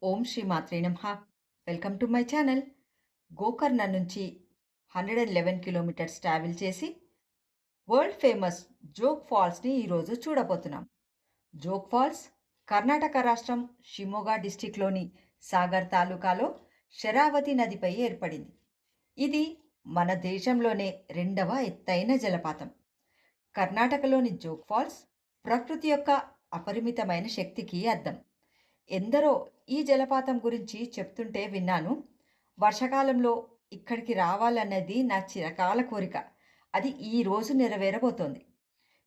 ఓం శ్రీ మాత్రే నమః. Welcome to my channel. Gokarna నుంచి 111 kilometres travel చేసి వరల్డ్ ఫేమస్ జోగ్ ఫాల్స్‌ని ఈరోజు చూడబోతున్నాం. జోగ్ ఫాల్స్ కర్ణాటక రాష్ట్రం షిమోగా డిస్ట్రిక్ట్‌లోని సాగర్ తాలూకాలో శరావతి నదిపై ఏర్పడింది. ఇది మన దేశంలోనే రెండవ ఎత్తైన జలపాతం. కర్ణాటకలోని జోగ్ ఫాల్స్ ప్రకృతి యొక్క అపరిమితమైన శక్తికి అద్దం. ఎందరో ఈ జలపాతం గురించి చెప్తుంటే విన్నాను. వర్షాకాలంలో ఇక్కడికి రావాలన్నది నా చిరకాల కోరిక. అది ఈ రోజు నెరవేరబోతోంది.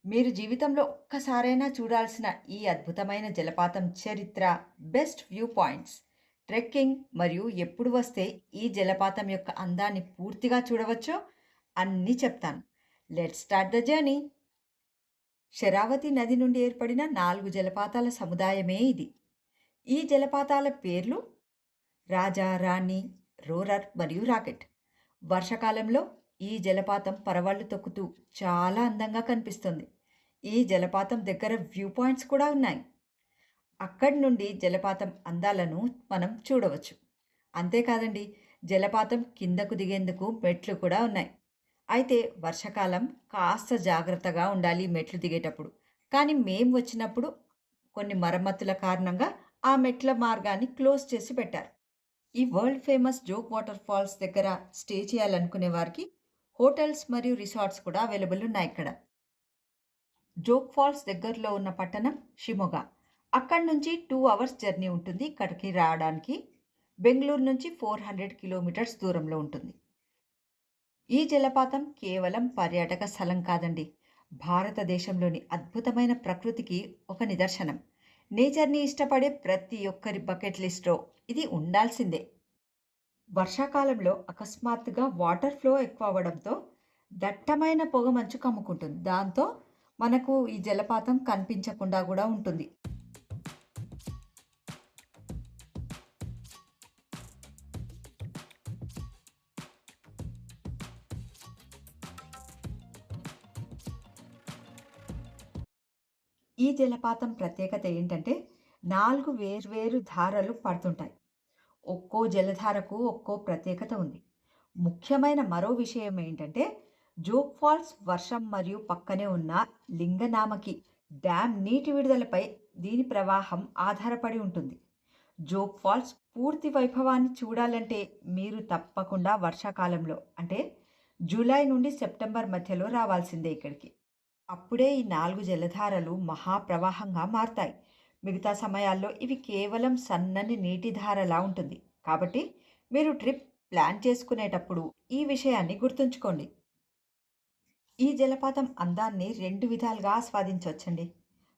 మీరు జీవితంలో ఒక్కసారైనా చూడాల్సిన ఈ అద్భుతమైన జలపాతం చరిత్ర, బెస్ట్ వ్యూ పాయింట్స్, ట్రెక్కింగ్ మరియు ఎప్పుడు వస్తే ఈ జలపాతం యొక్క అందాన్ని పూర్తిగా చూడవచ్చో అన్నీ చెప్తాను. Let's start the journey. Sharavathi నది నుండి ఏర్పడిన 4 జలపాతాల సముదాయమే ఇది. ఈ జలపాతాల పేర్లు రాజా, రాణి, రోరర్ మరియు రాకెట్. వర్షాకాలంలో ఈ జలపాతం పరవళ్ళు తొక్కుతూ చాలా అందంగా కనిపిస్తుంది. ఈ జలపాతం దగ్గర వ్యూ పాయింట్స్ కూడా ఉన్నాయి. అక్కడి నుండి జలపాతం అందాలను మనం చూడవచ్చు. అంతేకాదండి, జలపాతం కిందకు దిగేందుకు మెట్లు కూడా ఉన్నాయి. అయితే వర్షాకాలం కాస్త జాగ్రత్తగా ఉండాలి మెట్లు దిగేటప్పుడు. కానీ మేము వచ్చినప్పుడు కొన్ని మరమ్మతుల కారణంగా ఆ మెట్ల మార్గాన్ని క్లోజ్ చేసి పెట్టారు. ఈ world famous Jog water falls దగ్గర స్టే చేయాలనుకునే వారికి హోటల్స్ మరియు రిసార్ట్స్ కూడా అవైలబుల్ ఉన్నాయి ఇక్కడ. జోగ్ ఫాల్స్ దగ్గరలో ఉన్న పట్టణం షిమోగా. అక్కడి నుంచి 2 అవర్స్ జర్నీ ఉంటుంది ఇక్కడికి రావడానికి. బెంగుళూరు నుంచి 400 కిలోమీటర్స్ దూరంలో ఉంటుంది. ఈ జలపాతం కేవలం పర్యాటక స్థలం కాదండి. భారతదేశంలోని అద్భుతమైన ప్రకృతికి ఒక నిదర్శనం. నేచర్‌ని ఇష్టపడే ప్రతి ఒక్కరి బకెట్ లిస్ట్‌లో ఇది ఉండాల్సిందే. వర్షాకాలంలో అకస్మాత్తుగా వాటర్ ఫ్లో ఎక్కువ అవ్వడంతో దట్టమైన పొగమంచు కమ్ముకుంటుంది. దాంతో మనకు ఈ జలపాతం కనిపించకుండా గూడా ఉంటుంది. ఈ జలపాతం ప్రత్యేకత ఏంటంటే 4 వేర్వేరు ధారలు పడుతుంటాయి. ఒక్కో జలధారకు ఒక్కో ప్రత్యేకత ఉంది. ముఖ్యమైన మరో విషయం ఏంటంటే జోగ్ ఫాల్స్ వర్షం మరియు పక్కనే ఉన్న లింగనామకి డ్యామ్ నీటి విడుదలపై దీని ప్రవాహం ఆధారపడి ఉంటుంది. జోగ్ ఫాల్స్ పూర్తి వైభవాన్ని చూడాలంటే మీరు తప్పకుండా వర్షాకాలంలో అంటే జూలై నుండి సెప్టెంబర్ మధ్యలో రావాల్సిందే ఇక్కడికి. అప్పుడే ఈ 4 జలధారలు మహాప్రవాహంగా మారతాయి. మిగతా సమయాల్లో ఇవి కేవలం సన్నని నీటి ధారలా ఉంటుంది. కాబట్టి మీరు ట్రిప్ ప్లాన్ చేసుకునేటప్పుడు ఈ విషయాన్ని గుర్తుంచుకోండి. ఈ జలపాతం అందాన్ని 2 విధాలుగా ఆస్వాదించవచ్చండి.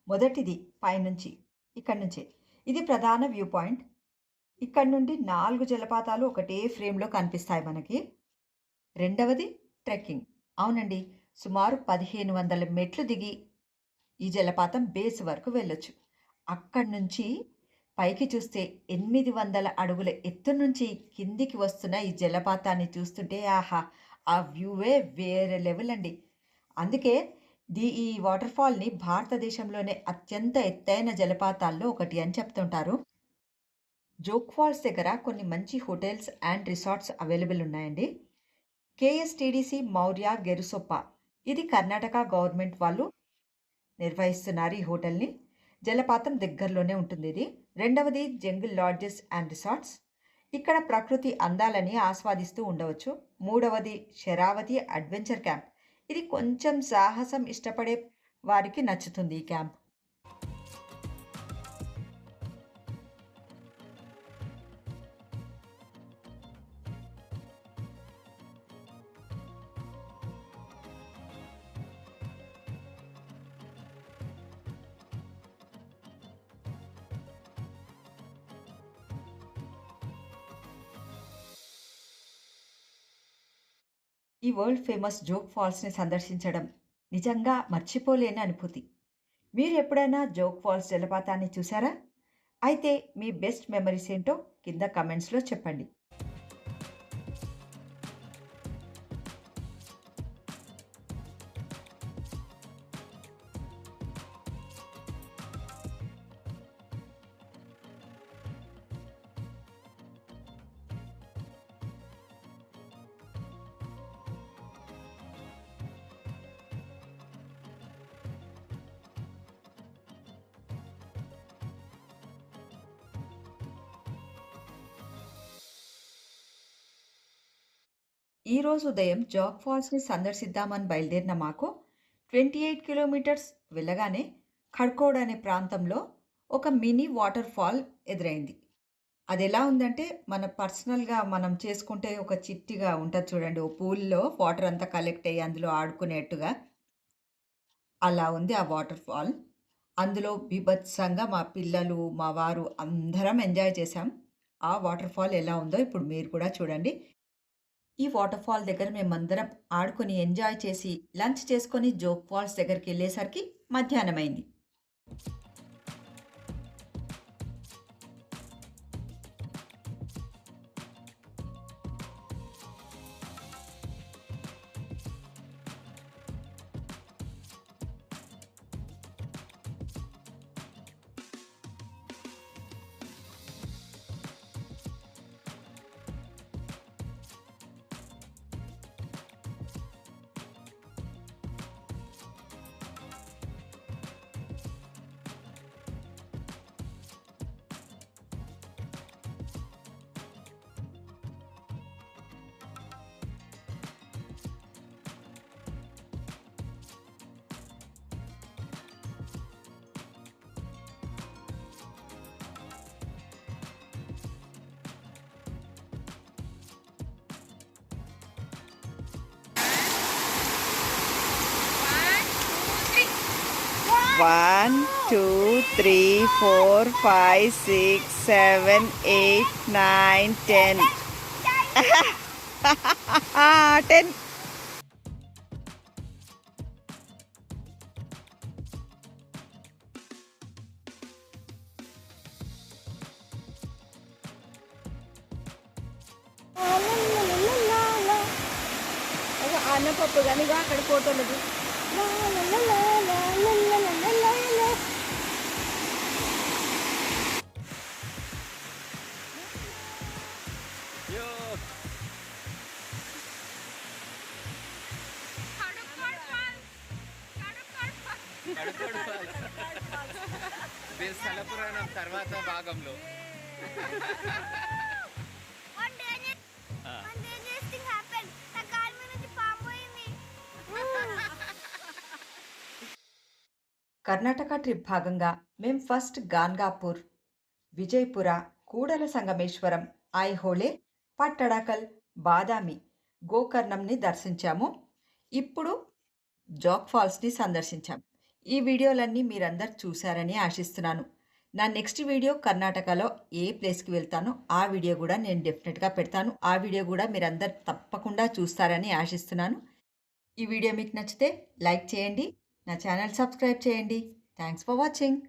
మొదటిది పైనుంచి, ఇక్కడి నుంచే. ఇది ప్రధాన వ్యూ పాయింట్. ఇక్కడి నుండి 4 జలపాతాలు ఒకటే ఫ్రేమ్‌లో కనిపిస్తాయి మనకి. రెండవది ట్రెక్కింగ్. అవునండి. సుమారు 1500 మెట్లు దిగి ఈ జలపాతం బేస్ వరకు వెళ్ళొచ్చు. అక్కడి నుంచి పైకి చూస్తే 800 అడుగుల ఎత్తు నుంచి కిందికి వస్తున్న ఈ జలపాతాన్ని చూస్తుంటే ఆహా! ఆ వ్యూవే వేరే లెవెల్ అండి. అందుకే ఈ వాటర్ ఫాల్‌ని భారతదేశంలోనే అత్యంత ఎత్తైన జలపాతాల్లో ఒకటి అని చెప్తుంటారు. జోగ్ ఫాల్స్ దగ్గర కొన్ని మంచి హోటల్స్ అండ్ రిసార్ట్స్ అవైలబుల్ ఉన్నాయండి. కేఎస్‌టీడీసీ మౌర్య గెరుసొప్ప. ఇది కర్ణాటక గవర్నమెంట్ వాళ్ళు నిర్వహిస్తున్నారు ఈ హోటల్‌ని. జలపాతం దగ్గరలోనే ఉంటుందిది. రెండవది జంగిల్ లాడ్జెస్ అండ్ రిసార్ట్స్. ఇక్కడ ప్రకృతి అందాలని ఆస్వాదిస్తూ ఉండవచ్చు. మూడవది శరావతి అడ్వెంచర్ క్యాంప్. ఇది కొంచెం సాహసం ఇష్టపడే వారికి నచ్చుతుంది ఈ క్యాంప్. ఈ వరల్డ్ ఫేమస్ జోగ్ ఫాల్స్‌ని సందర్శించడం నిజంగా మర్చిపోలేని అనుభూతి. మీరు ఎప్పుడైనా జోగ్ ఫాల్స్ జలపాతాన్ని చూసారా? అయితే మీ బెస్ట్ మెమరీస్ ఏంటో కింద కమెంట్స్‌లో చెప్పండి. ఈరోజు ఉదయం జాగ్ ఫాల్స్‌ని సందర్శిద్దామని బయలుదేరిన మాకు 28 కిలోమీటర్స్ వెళ్ళగానే ఖడ్కోడ్ అనే ప్రాంతంలో ఒక మినీ వాటర్ ఫాల్ ఎదురైంది. అదెలా ఉందంటే మన పర్సనల్‌గా మనం చేసుకుంటే ఒక చిట్టిగా ఉంటది చూడండి. ఓ పూల్‌లో వాటర్ అంతా కలెక్ట్ అయ్యి అందులో ఆడుకునేట్టుగా అలా ఉంది ఆ వాటర్ ఫాల్. అందులో బీభత్సంగా మా పిల్లలు, మా వారు అందరం ఎంజాయ్ చేశాం. ఆ వాటర్ ఫాల్ ఎలా ఉందో ఇప్పుడు మీరు కూడా చూడండి. ఈ వాటర్ ఫాల్ దగ్గర మేమందరం ఆడుకొని, ఎంజాయ్ చేసి, లంచ్ చేసుకొని జోగ్ ఫాల్స్ దగ్గరికెళ్ళేసరికి మధ్యాహ్నమైంది. One, two, three, four, five, six, seven, 8, 9, 10. 10. అన్నపప్పు గానిగా అక్కడ ఫోటోలు స్థలపురాణం తర్వాత భాగంలో కర్ణాటక ట్రిప్ భాగంగా మేం ఫస్ట్ గాన్గాపూర్, విజయపుర, కూడల సంగమేశ్వరం, ఐహోళే, పట్టడకల్, బాదామి, గోకర్ణంని దర్శించాము. ఇప్పుడు జాగ్ ఫాల్స్‌ని సందర్శించాం. ఈ వీడియోలన్నీ మీరందరూ చూశారని ఆశిస్తున్నాను. నా నెక్స్ట్ వీడియో కర్ణాటకలో ఏ ప్లేస్‌కి వెళ్తానో ఆ వీడియో గూడా నేను డెఫినెట్‌గా పెడతాను. ఆ వీడియో గూడా మీరందరూ తప్పకుండా చూస్తారని ఆశిస్తున్నాను. ఈ వీడియో మీకు నచ్చితే లైక్ చేయండి. నా ఛానల్ సబ్స్క్రైబ్ చేయండి. Thanks for watching.